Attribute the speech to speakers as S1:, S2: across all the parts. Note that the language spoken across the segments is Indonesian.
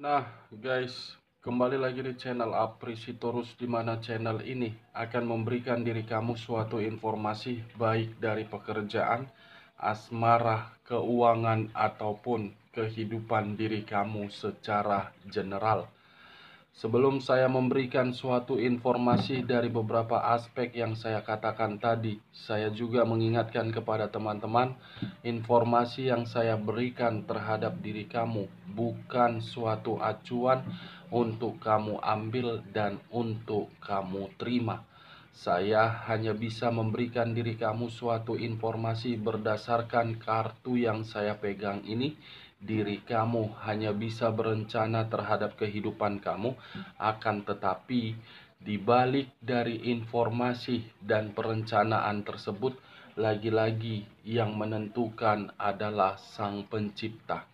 S1: Nah, guys, kembali lagi di channel Aprisitorus, di mana channel ini akan memberikan diri kamu suatu informasi baik dari pekerjaan, asmara, keuangan, ataupun kehidupan diri kamu secara general. Sebelum saya memberikan suatu informasi dari beberapa aspek yang saya katakan tadi, saya juga mengingatkan kepada teman-teman, informasi yang saya berikan terhadap diri kamu bukan suatu acuan untuk kamu ambil dan untuk kamu terima. Saya hanya bisa memberikan diri kamu suatu informasi berdasarkan kartu yang saya pegang ini. Diri kamu hanya bisa berencana terhadap kehidupan kamu, akan tetapi di balik dari informasi dan perencanaan tersebut, lagi-lagi yang menentukan adalah Sang Pencipta.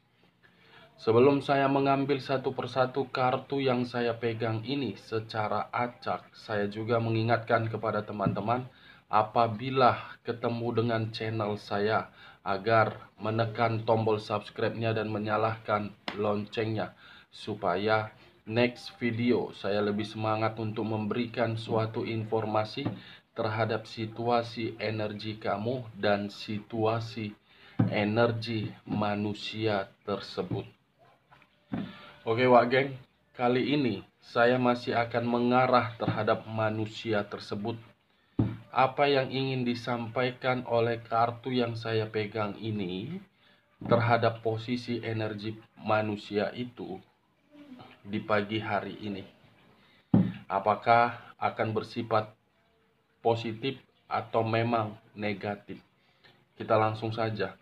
S1: Sebelum saya mengambil satu persatu kartu yang saya pegang ini secara acak, saya juga mengingatkan kepada teman-teman, apabila ketemu dengan channel saya, agar menekan tombol subscribe-nya dan menyalakan loncengnya, supaya next video saya lebih semangat untuk memberikan suatu informasi terhadap situasi energi kamu dan situasi energi manusia tersebut. Oke Wak Geng, kali ini saya masih akan mengarah terhadap manusia tersebut. Apa yang ingin disampaikan oleh kartu yang saya pegang ini terhadap posisi energi manusia itu di pagi hari ini? Apakah akan bersifat positif atau memang negatif? Kita langsung saja.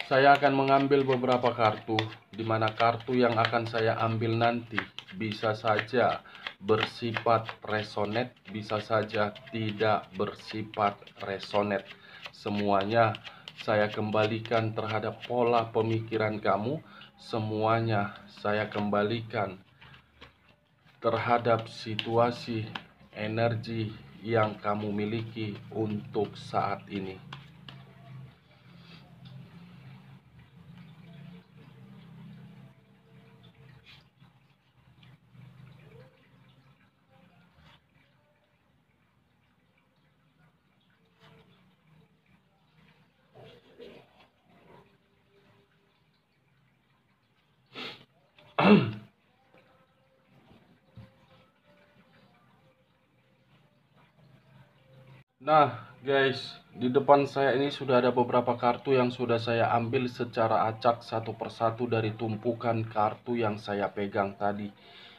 S1: Saya akan mengambil beberapa kartu, di mana kartu yang akan saya ambil nanti bisa saja bersifat resonate, bisa saja tidak bersifat resonate. Semuanya saya kembalikan terhadap pola pemikiran kamu, semuanya saya kembalikan terhadap situasi energi yang kamu miliki untuk saat ini. Nah guys, di depan saya ini sudah ada beberapa kartu yang sudah saya ambil secara acak satu persatu dari tumpukan kartu yang saya pegang tadi.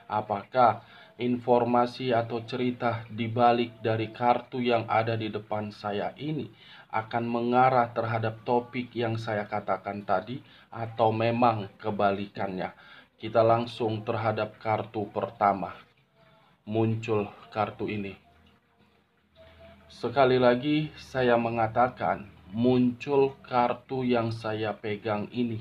S1: Apakah informasi atau cerita di balik dari kartu yang ada di depan saya ini akan mengarah terhadap topik yang saya katakan tadi, atau memang kebalikannya? Kita langsung terhadap kartu pertama. Muncul kartu ini. Sekali lagi saya mengatakan, muncul kartu yang saya pegang ini,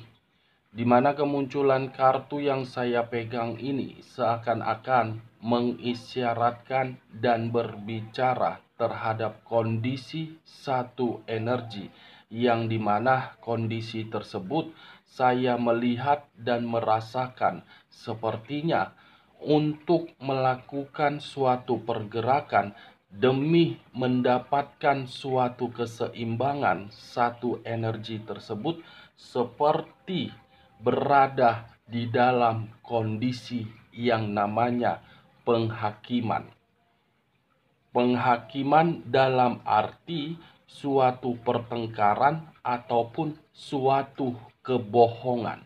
S1: di mana kemunculan kartu yang saya pegang ini seakan-akan mengisyaratkan dan berbicara terhadap kondisi satu energi, yang dimana kondisi tersebut saya melihat dan merasakan sepertinya untuk melakukan suatu pergerakan demi mendapatkan suatu keseimbangan satu energi tersebut, seperti berada di dalam kondisi yang namanya penghakiman. Penghakiman dalam arti suatu pertengkaran ataupun suatu kebohongan.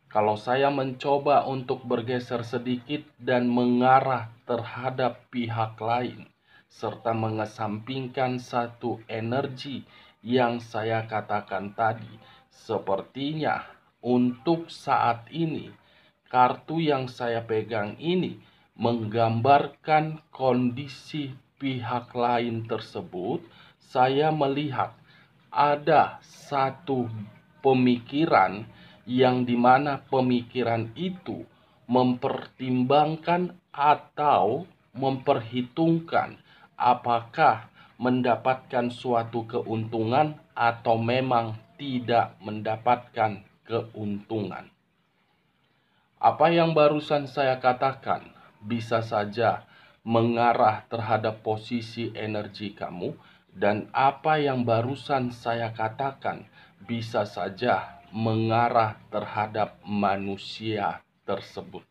S1: Kalau saya mencoba untuk bergeser sedikit dan mengarah terhadap pihak lain, serta mengesampingkan satu energi yang saya katakan tadi, sepertinya untuk saat ini, kartu yang saya pegang ini menggambarkan kondisi pihak lain tersebut. Saya melihat ada satu pemikiran, yang dimana pemikiran itu mempertimbangkan atau memperhitungkan apakah mendapatkan suatu keuntungan atau memang tidak mendapatkan keuntungan. Apa yang barusan saya katakan bisa saja mengarah terhadap posisi energi kamu, dan apa yang barusan saya katakan bisa saja mengarah terhadap manusia tersebut.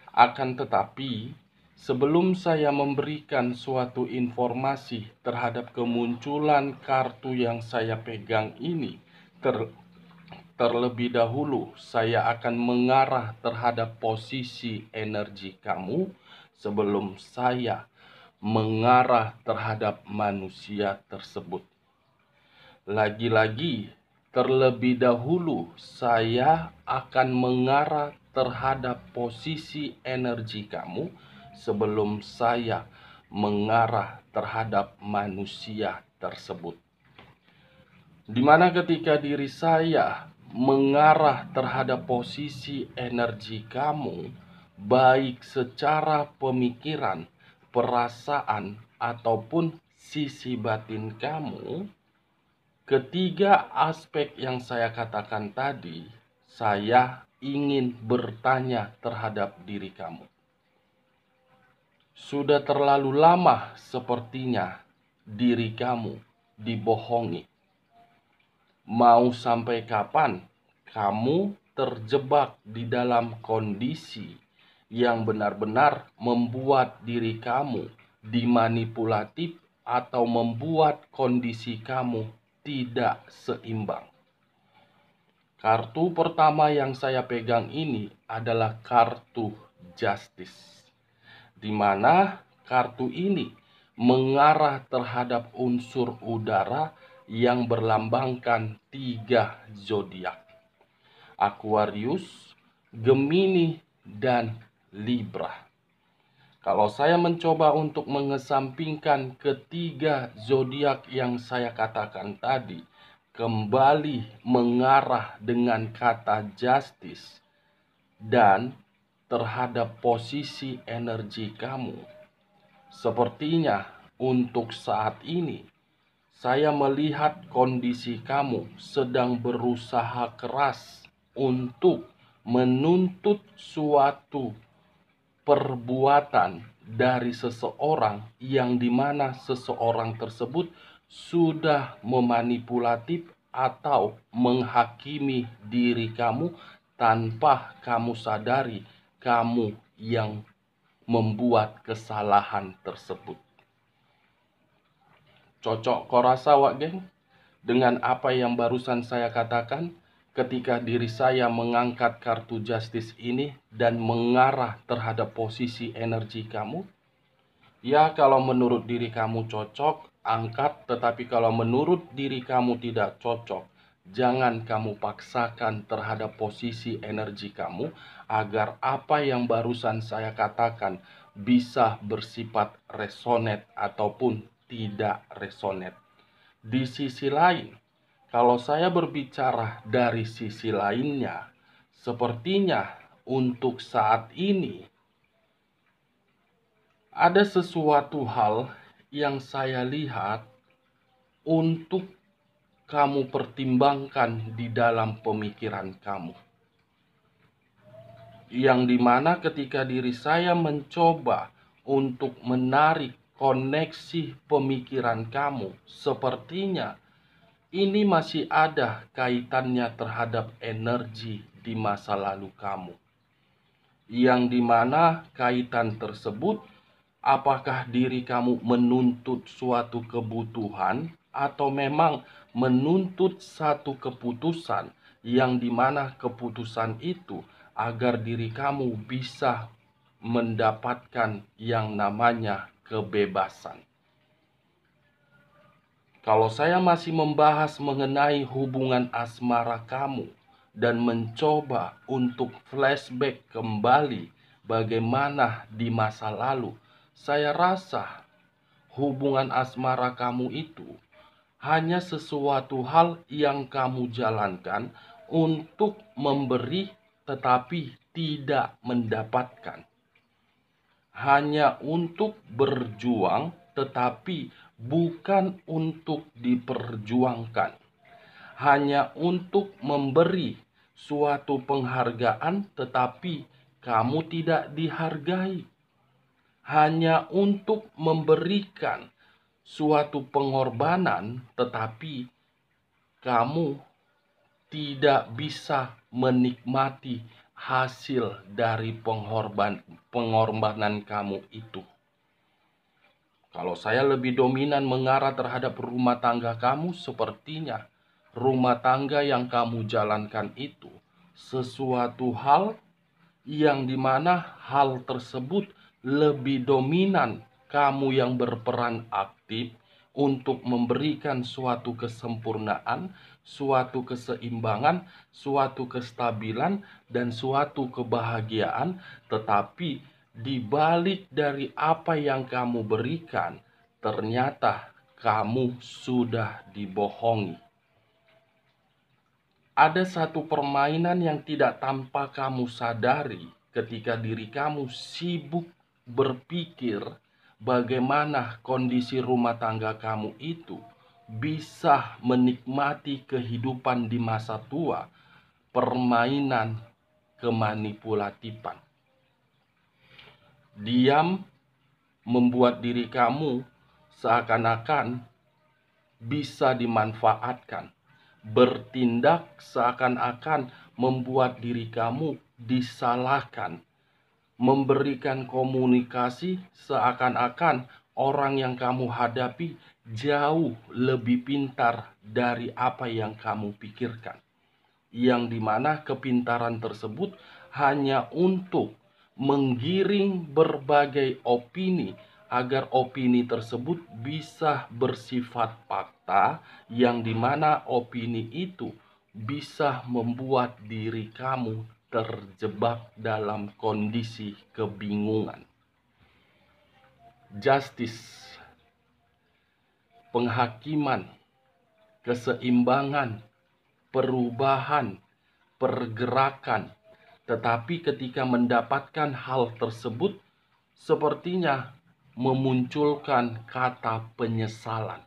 S1: Akan tetapi, sebelum saya memberikan suatu informasi terhadap kemunculan kartu yang saya pegang ini, terlebih dahulu saya akan mengarah terhadap posisi energi kamu sebelum saya mengarah terhadap manusia tersebut. Lagi-lagi, terlebih dahulu saya akan mengarah terhadap posisi energi kamu sebelum saya mengarah terhadap manusia tersebut. Dimana ketika diri saya mengarah terhadap posisi energi kamu, baik secara pemikiran, perasaan, ataupun sisi batin kamu, ketiga aspek yang saya katakan tadi, saya ingin bertanya terhadap diri kamu. Sudah terlalu lama sepertinya diri kamu dibohongi. Mau sampai kapan kamu terjebak di dalam kondisi yang benar-benar membuat diri kamu dimanipulatif atau membuat kondisi kamu tidak seimbang? Kartu pertama yang saya pegang ini adalah kartu justice, di mana kartu ini mengarah terhadap unsur udara yang berlambangkan 3 zodiak: Aquarius, Gemini, dan Libra. Kalau saya mencoba untuk mengesampingkan ketiga zodiak yang saya katakan tadi, kembali mengarah dengan kata justice dan terhadap posisi energi kamu, sepertinya untuk saat ini saya melihat kondisi kamu sedang berusaha keras untuk menuntut suatu perbuatan dari seseorang yang dimana seseorang tersebut sudah memanipulatif atau menghakimi diri kamu tanpa kamu sadari kamu yang membuat kesalahan tersebut. Cocok kau rasa, Wak Geng, dengan apa yang barusan saya katakan ketika diri saya mengangkat kartu justice ini dan mengarah terhadap posisi energi kamu? Ya, kalau menurut diri kamu cocok, angkat. Tetapi kalau menurut diri kamu tidak cocok, jangan kamu paksakan terhadap posisi energi kamu agar apa yang barusan saya katakan bisa bersifat resonate ataupun tidak resonate. Di sisi lain, kalau saya berbicara dari sisi lainnya, sepertinya untuk saat ini ada sesuatu hal yang saya lihat untuk kamu pertimbangkan di dalam pemikiran kamu. Yang dimana ketika diri saya mencoba untuk menarik koneksi pemikiran kamu, sepertinya ini masih ada kaitannya terhadap energi di masa lalu kamu. Yang dimana kaitan tersebut, apakah diri kamu menuntut suatu kebutuhan atau memang menuntut satu keputusan yang dimana keputusan itu agar diri kamu bisa mendapatkan yang namanya kebebasan. Kalau saya masih membahas mengenai hubungan asmara kamu dan mencoba untuk flashback kembali bagaimana di masa lalu, saya rasa hubungan asmara kamu itu hanya sesuatu hal yang kamu jalankan untuk memberi tetapi tidak mendapatkan. Hanya untuk berjuang tetapi bukan untuk diperjuangkan. Hanya untuk memberi suatu penghargaan, tetapi kamu tidak dihargai. Hanya untuk memberikan suatu pengorbanan, tetapi kamu tidak bisa menikmati hasil dari pengorbanan kamu itu. Kalau saya lebih dominan mengarah terhadap rumah tangga kamu, sepertinya rumah tangga yang kamu jalankan itu sesuatu hal yang dimana hal tersebut lebih dominan kamu yang berperan aktif untuk memberikan suatu kesempurnaan, suatu keseimbangan, suatu kestabilan, dan suatu kebahagiaan, tetapi di balik dari apa yang kamu berikan, ternyata kamu sudah dibohongi. Ada satu permainan yang tidak tanpa kamu sadari ketika diri kamu sibuk berpikir bagaimana kondisi rumah tangga kamu itu bisa menikmati kehidupan di masa tua, permainan kemanipulatifan. Diam membuat diri kamu seakan-akan bisa dimanfaatkan. Bertindak seakan-akan membuat diri kamu disalahkan. Memberikan komunikasi seakan-akan orang yang kamu hadapi jauh lebih pintar dari apa yang kamu pikirkan. Yang dimana kepintaran tersebut hanya untuk menggiring berbagai opini agar opini tersebut bisa bersifat fakta, yang dimana opini itu bisa membuat diri kamu terjebak dalam kondisi kebingungan. Justice, penghakiman, keseimbangan, perubahan, pergerakan. Tetapi ketika mendapatkan hal tersebut, sepertinya memunculkan kata penyesalan.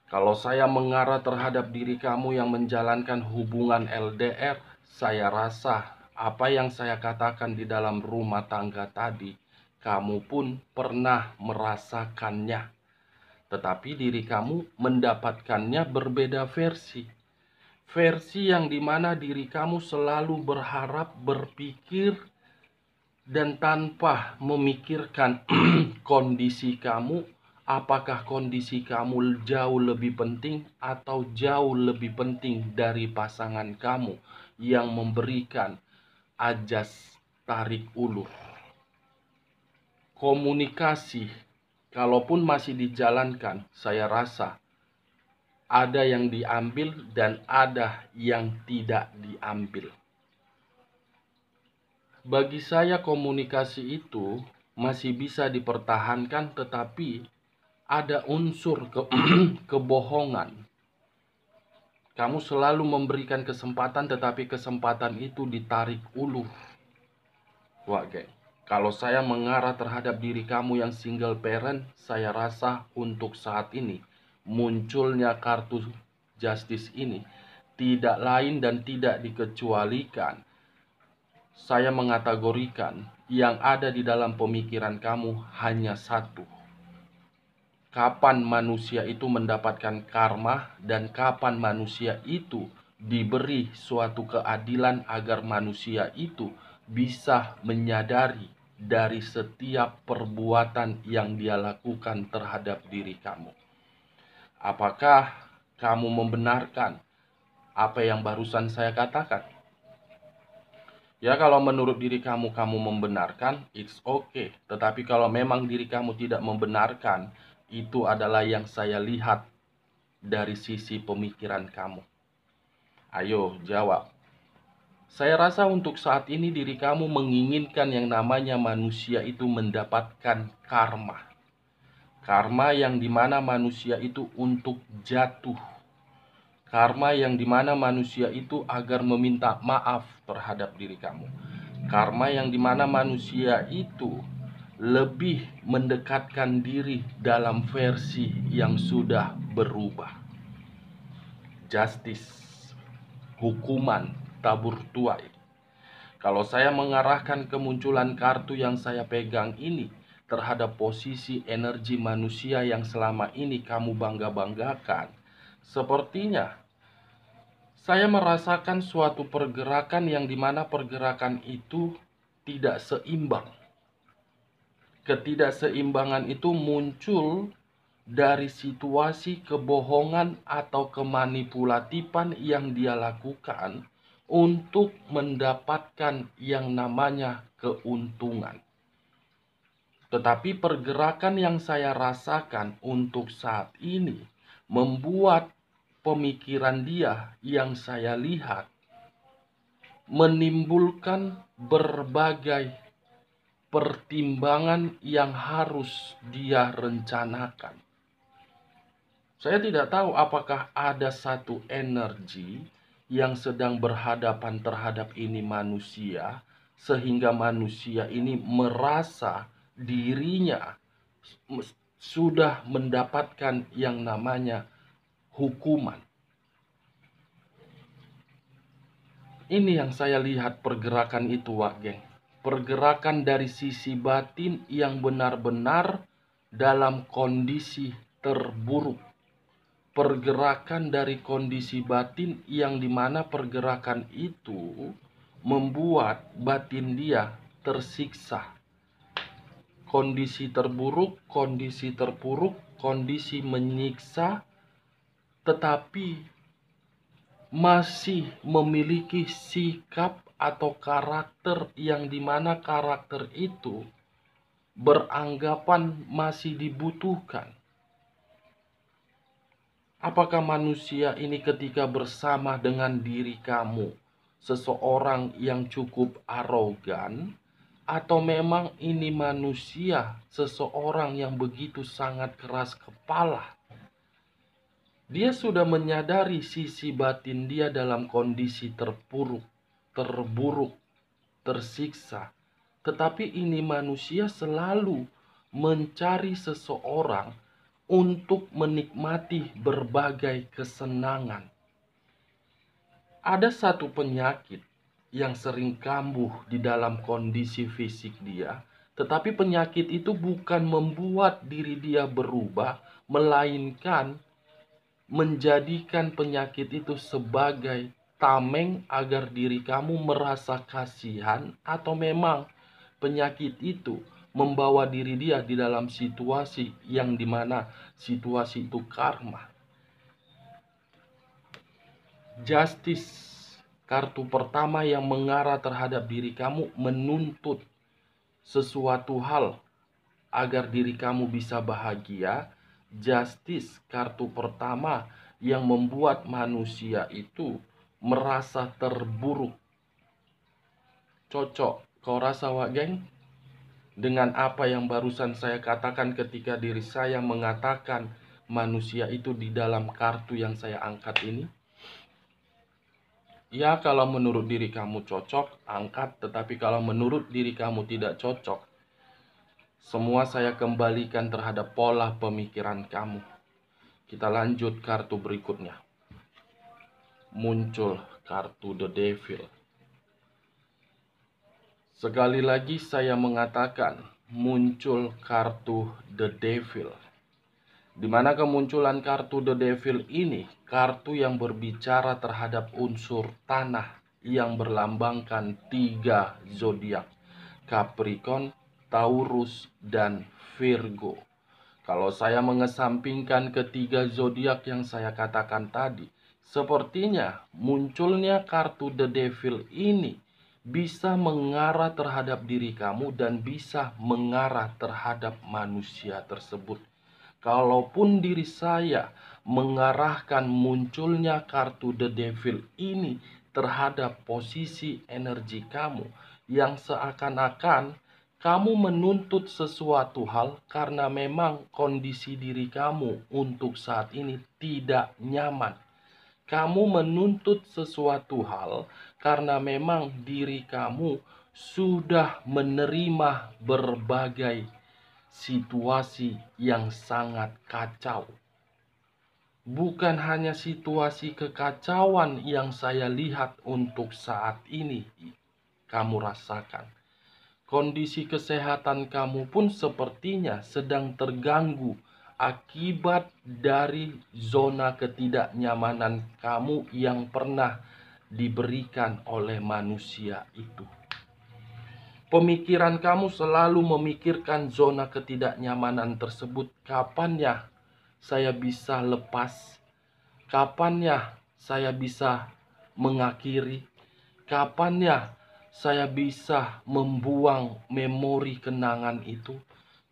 S1: Kalau saya mengarah terhadap diri kamu yang menjalankan hubungan LDR, saya rasa apa yang saya katakan di dalam rumah tangga tadi, kamu pun pernah merasakannya. Tetapi diri kamu mendapatkannya berbeda versi. Versi yang dimana diri kamu selalu berharap, berpikir, dan tanpa memikirkan kondisi kamu, apakah kondisi kamu jauh lebih penting atau jauh lebih penting dari pasangan kamu yang memberikan ajas tarik ulur. Komunikasi, kalaupun masih dijalankan, saya rasa ada yang diambil dan ada yang tidak diambil. Bagi saya komunikasi itu masih bisa dipertahankan, tetapi ada unsur kebohongan. Kamu selalu memberikan kesempatan, tetapi kesempatan itu ditarik ulur. Wah, geng. Kalau saya mengarah terhadap diri kamu yang single parent, saya rasa untuk saat ini munculnya kartu justice ini tidak lain dan tidak dikecualikan. Saya mengategorikan yang ada di dalam pemikiran kamu hanya satu. Kapan manusia itu mendapatkan karma dan kapan manusia itu diberi suatu keadilan agar manusia itu bisa menyadari dari setiap perbuatan yang dia lakukan terhadap diri kamu. Apakah kamu membenarkan apa yang barusan saya katakan? Ya, kalau menurut diri kamu membenarkan, it's okay. Tetapi kalau memang diri kamu tidak membenarkan, itu adalah yang saya lihat dari sisi pemikiran kamu. Ayo, jawab. Saya rasa untuk saat ini diri kamu menginginkan yang namanya manusia itu mendapatkan karma. Karma yang dimana manusia itu untuk jatuh. Karma yang dimana manusia itu agar meminta maaf terhadap diri kamu. Karma yang dimana manusia itu lebih mendekatkan diri dalam versi yang sudah berubah. Justice, hukuman tabur tuai. Kalau saya mengarahkan kemunculan kartu yang saya pegang ini terhadap posisi energi manusia yang selama ini kamu bangga-banggakan, sepertinya saya merasakan suatu pergerakan yang dimana pergerakan itu tidak seimbang. Ketidakseimbangan itu muncul dari situasi kebohongan atau kemanipulatifan yang dia lakukan untuk mendapatkan yang namanya keuntungan. Tetapi pergerakan yang saya rasakan untuk saat ini membuat pemikiran dia yang saya lihat menimbulkan berbagai pertimbangan yang harus dia rencanakan. Saya tidak tahu apakah ada satu energi yang sedang berhadapan terhadap ini manusia, sehingga manusia ini merasa dirinya sudah mendapatkan yang namanya hukuman. Ini yang saya lihat pergerakan itu, Wak Geng. Pergerakan dari sisi batin yang benar-benar dalam kondisi terburuk. Pergerakan dari kondisi batin yang dimana pergerakan itu membuat batin dia tersiksa. Kondisi terburuk, kondisi menyiksa, tetapi masih memiliki sikap atau karakter yang dimana karakter itu beranggapan masih dibutuhkan. Apakah manusia ini ketika bersama dengan diri kamu, seseorang yang cukup arogan, atau memang ini manusia, seseorang yang begitu sangat keras kepala? Dia sudah menyadari sisi batin dia dalam kondisi terburuk, tersiksa. Tetapi ini manusia selalu mencari seseorang untuk menikmati berbagai kesenangan. Ada satu penyakit yang sering kambuh di dalam kondisi fisik dia, tetapi penyakit itu bukan membuat diri dia berubah, melainkan menjadikan penyakit itu sebagai tameng agar diri kamu merasa kasihan, atau memang penyakit itu membawa diri dia di dalam situasi yang dimana situasi itu karma. Justice, kartu pertama yang mengarah terhadap diri kamu, menuntut sesuatu hal agar diri kamu bisa bahagia. Justice, kartu pertama yang membuat manusia itu merasa terburuk. Cocok, kau rasa, Wak Geng? Dengan apa yang barusan saya katakan ketika diri saya mengatakan manusia itu di dalam kartu yang saya angkat ini? Ya, kalau menurut diri kamu cocok, angkat. Tetapi kalau menurut diri kamu tidak cocok, semua saya kembalikan terhadap pola pemikiran kamu. Kita lanjut kartu berikutnya. Muncul kartu The Devil. Sekali lagi saya mengatakan, muncul kartu The Devil. Di mana kemunculan kartu The Devil ini, kartu yang berbicara terhadap unsur tanah yang berlambangkan 3 zodiak, Capricorn, Taurus, dan Virgo. Kalau saya mengesampingkan ketiga zodiak yang saya katakan tadi, sepertinya munculnya kartu The Devil ini bisa mengarah terhadap diri kamu dan bisa mengarah terhadap manusia tersebut. Kalaupun diri saya mengarahkan munculnya kartu The Devil ini terhadap posisi energi kamu yang seakan-akan kamu menuntut sesuatu hal karena memang kondisi diri kamu untuk saat ini tidak nyaman. Kamu menuntut sesuatu hal karena memang diri kamu sudah menerima berbagai situasi yang sangat kacau. Bukan hanya situasi kekacauan yang saya lihat untuk saat ini kamu rasakan. Kondisi kesehatan kamu pun sepertinya sedang terganggu akibat dari zona ketidaknyamanan kamu yang pernah diberikan oleh manusia itu. Pemikiran kamu selalu memikirkan zona ketidaknyamanan tersebut. Kapan ya saya bisa lepas? Kapan ya saya bisa mengakhiri? Kapan ya saya bisa membuang memori kenangan itu?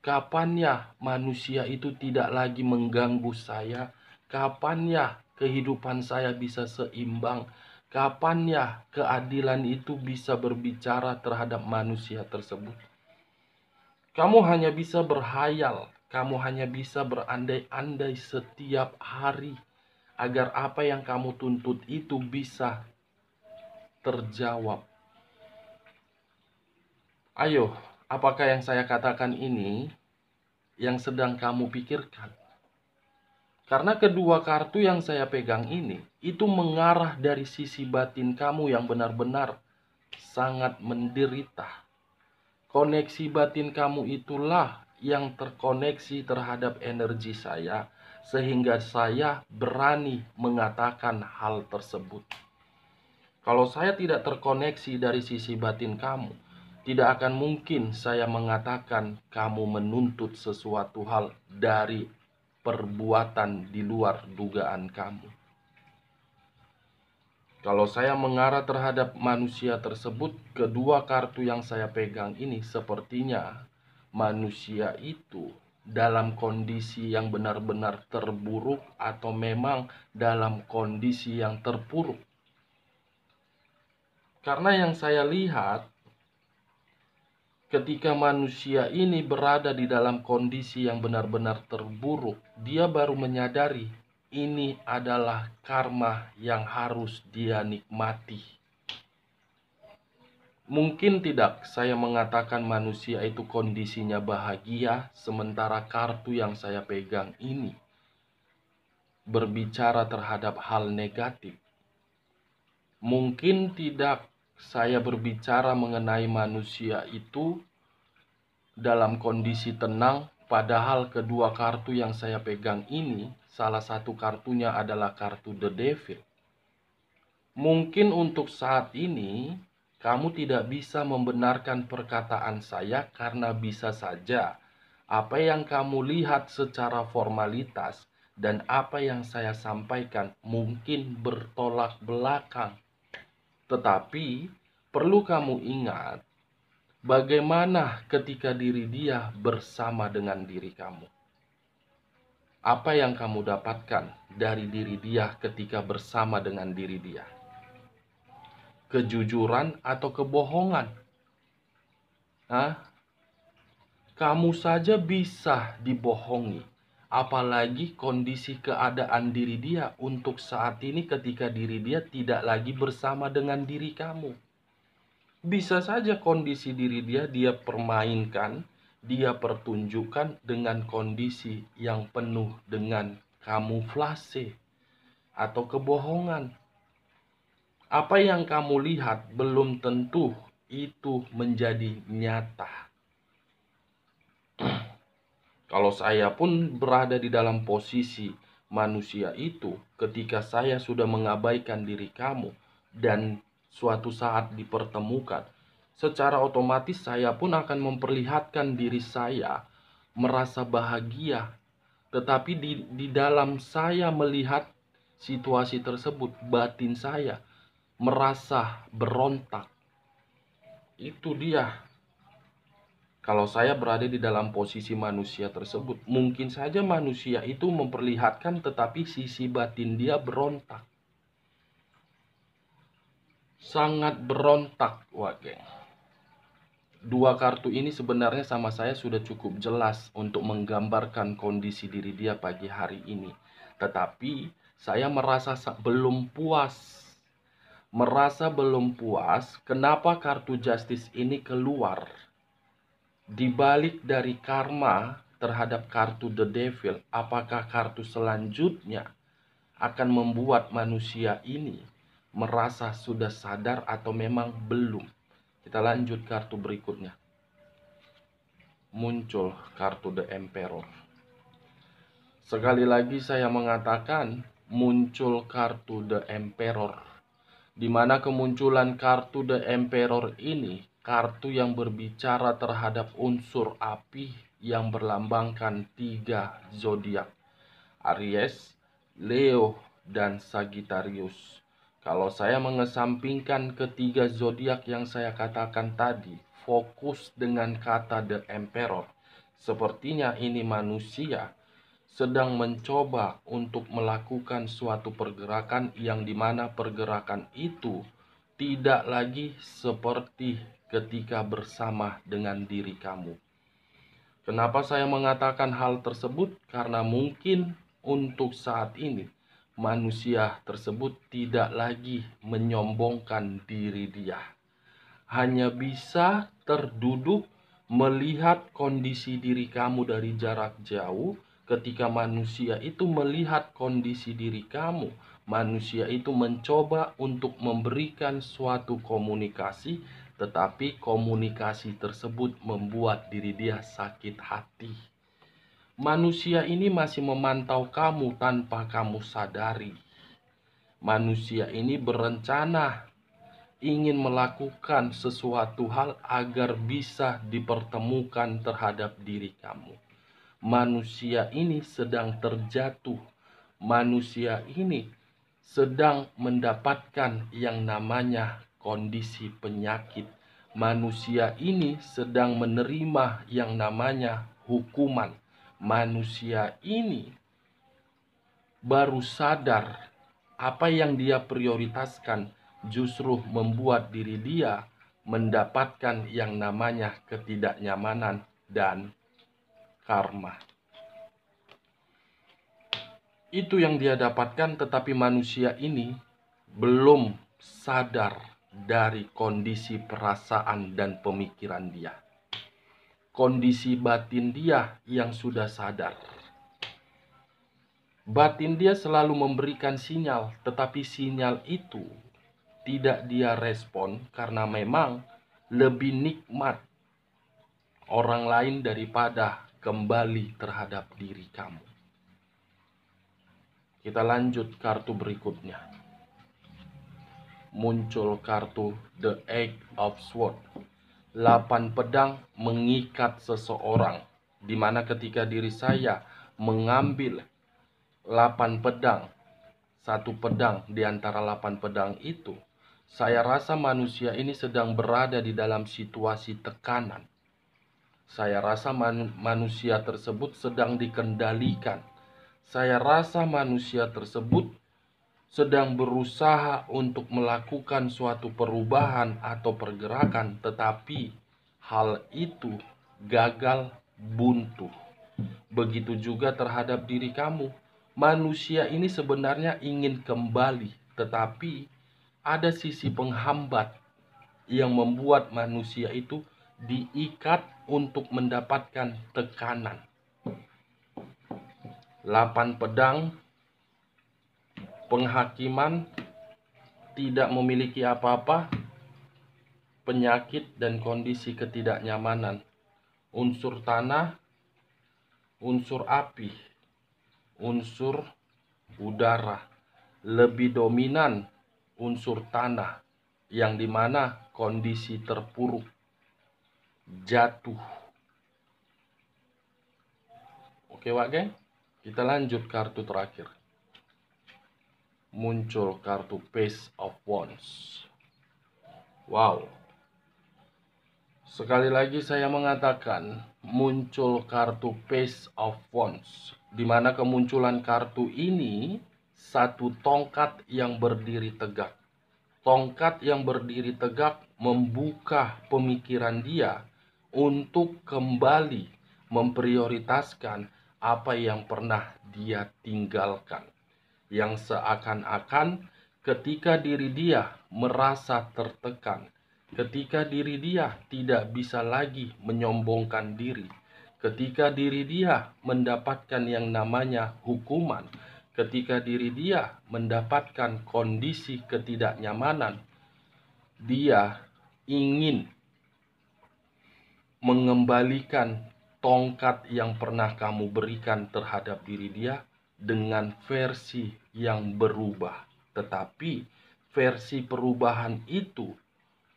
S1: Kapan ya manusia itu tidak lagi mengganggu saya? Kapan ya kehidupan saya bisa seimbang? Kapan ya keadilan itu bisa berbicara terhadap manusia tersebut? Kamu hanya bisa berhayal, kamu hanya bisa berandai-andai setiap hari agar apa yang kamu tuntut itu bisa terjawab. Ayo, apakah yang saya katakan ini yang sedang kamu pikirkan? Karena kedua kartu yang saya pegang ini, itu mengarah dari sisi batin kamu yang benar-benar sangat menderita. Koneksi batin kamu itulah yang terkoneksi terhadap energi saya, sehingga saya berani mengatakan hal tersebut. Kalau saya tidak terkoneksi dari sisi batin kamu, tidak akan mungkin saya mengatakan kamu menuntut sesuatu hal dari perbuatan di luar dugaan kamu. Kalau saya mengarah terhadap manusia tersebut, kedua kartu yang saya pegang ini sepertinya manusia itu dalam kondisi yang benar-benar terburuk atau memang dalam kondisi yang terpuruk. Karena yang saya lihat, ketika manusia ini berada di dalam kondisi yang benar-benar terburuk, dia baru menyadari ini adalah karma yang harus dia nikmati. Mungkin tidak saya mengatakan manusia itu kondisinya bahagia, sementara kartu yang saya pegang ini berbicara terhadap hal negatif. Mungkin tidak saya berbicara mengenai manusia itu dalam kondisi tenang, padahal kedua kartu yang saya pegang ini, salah satu kartunya adalah kartu The Devil. Mungkin untuk saat ini, kamu tidak bisa membenarkan perkataan saya karena bisa saja apa yang kamu lihat secara formalitas dan apa yang saya sampaikan mungkin bertolak belakang. Tetapi perlu kamu ingat, bagaimana ketika diri dia bersama dengan diri kamu? Apa yang kamu dapatkan dari diri dia ketika bersama dengan diri dia? Kejujuran atau kebohongan? Hah? Kamu saja bisa dibohongi. Apalagi kondisi keadaan diri dia untuk saat ini ketika diri dia tidak lagi bersama dengan diri kamu. Bisa saja kondisi diri dia permainkan, dia pertunjukkan dengan kondisi yang penuh dengan kamuflase atau kebohongan. Apa yang kamu lihat belum tentu itu menjadi nyata. Kalau saya pun berada di dalam posisi manusia itu, ketika saya sudah mengabaikan diri kamu dan suatu saat dipertemukan, secara otomatis saya pun akan memperlihatkan diri saya merasa bahagia. Tetapi di dalam saya melihat situasi tersebut, batin saya merasa berontak. Itu dia. Kalau saya berada di dalam posisi manusia tersebut, mungkin saja manusia itu memperlihatkan tetapi sisi batin dia berontak. Sangat berontak, wah geng. Dua kartu ini sebenarnya sama saya sudah cukup jelas untuk menggambarkan kondisi diri dia pagi hari ini. Tetapi saya merasa belum puas. Merasa belum puas, kenapa kartu Justice ini keluar? Di balik dari karma terhadap kartu The Devil, apakah kartu selanjutnya akan membuat manusia ini merasa sudah sadar atau memang belum. Kita lanjut kartu berikutnya. Muncul kartu The Emperor. Sekali lagi saya mengatakan muncul kartu The Emperor, di mana kemunculan kartu The Emperor ini kartu yang berbicara terhadap unsur api yang berlambangkan 3 zodiak, Aries, Leo, dan Sagittarius. Kalau saya mengesampingkan ketiga zodiak yang saya katakan tadi, fokus dengan kata The Emperor, sepertinya ini manusia sedang mencoba untuk melakukan suatu pergerakan yang dimana pergerakan itu tidak lagi seperti ketika bersama dengan diri kamu. Kenapa saya mengatakan hal tersebut? Karena mungkin untuk saat ini manusia tersebut tidak lagi menyombongkan diri dia. Hanya bisa terduduk melihat kondisi diri kamu dari jarak jauh. Ketika manusia itu melihat kondisi diri kamu, manusia itu mencoba untuk memberikan suatu komunikasi, tetapi komunikasi tersebut membuat diri dia sakit hati. Manusia ini masih memantau kamu tanpa kamu sadari. Manusia ini berencana ingin melakukan sesuatu hal agar bisa dipertemukan terhadap diri kamu. Manusia ini sedang terjatuh. Manusia ini sedang mendapatkan yang namanya kondisi penyakit. Manusia ini sedang menerima yang namanya hukuman. Manusia ini baru sadar apa yang dia prioritaskan justru membuat diri dia mendapatkan yang namanya ketidaknyamanan dan karma. Itu yang dia dapatkan, tetapi manusia ini belum sadar dari kondisi perasaan dan pemikiran dia. Kondisi batin dia yang sudah sadar. Batin dia selalu memberikan sinyal, tetapi sinyal itu tidak dia respon karena memang lebih nikmat orang lain daripada kembali terhadap diri kamu. Kita lanjut kartu berikutnya. Muncul kartu The Eight of Swords. 8 pedang mengikat seseorang, di mana ketika diri saya mengambil 8 pedang, satu pedang di antara 8 pedang itu, saya rasa manusia ini sedang berada di dalam situasi tekanan. Saya rasa manusia tersebut sedang dikendalikan. Saya rasa manusia tersebut sedang berusaha untuk melakukan suatu perubahan atau pergerakan, tetapi hal itu gagal buntu. Begitu juga terhadap diri kamu. Manusia ini sebenarnya ingin kembali, tetapi ada sisi penghambat yang membuat manusia itu diikat untuk mendapatkan tekanan. 8 pedang, penghakiman, tidak memiliki apa-apa, penyakit dan kondisi ketidaknyamanan. Unsur tanah, unsur api, unsur udara. Lebih dominan unsur tanah, yang dimana kondisi terpuruk, jatuh. Oke Wak geng, kita lanjut kartu terakhir. Muncul kartu Page of Wands. Wow. Sekali lagi saya mengatakan muncul kartu Page of Wands, di mana kemunculan kartu ini satu tongkat yang berdiri tegak. Tongkat yang berdiri tegak membuka pemikiran dia untuk kembali memprioritaskan apa yang pernah dia tinggalkan. Yang seakan-akan ketika diri dia merasa tertekan, ketika diri dia tidak bisa lagi menyombongkan diri, ketika diri dia mendapatkan yang namanya hukuman, Ketika diri dia mendapatkan kondisi ketidaknyamanan, dia ingin mengembalikan tongkat yang pernah kamu berikan terhadap diri dia dengan versi yang berubah. Tetapi versi perubahan itu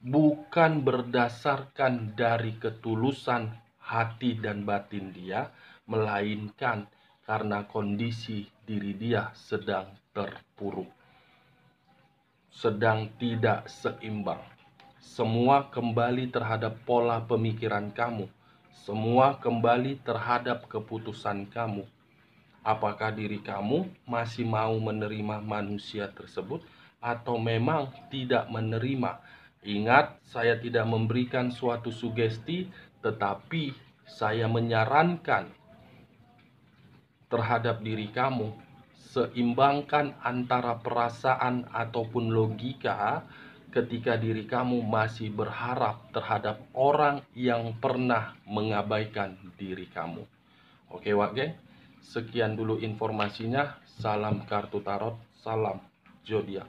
S1: bukan berdasarkan dari ketulusan hati dan batin dia, melainkan karena kondisi diri dia sedang terpuruk, sedang tidak seimbang. Semua kembali terhadap pola pemikiran kamu. Semua kembali terhadap keputusan kamu. Apakah diri kamu masih mau menerima manusia tersebut atau memang tidak menerima? Ingat, saya tidak memberikan suatu sugesti, tetapi saya menyarankan terhadap diri kamu, seimbangkan antara perasaan ataupun logika ketika diri kamu masih berharap terhadap orang yang pernah mengabaikan diri kamu. Oke, Wak Geng, sekian dulu informasinya. Salam kartu tarot, salam zodiak.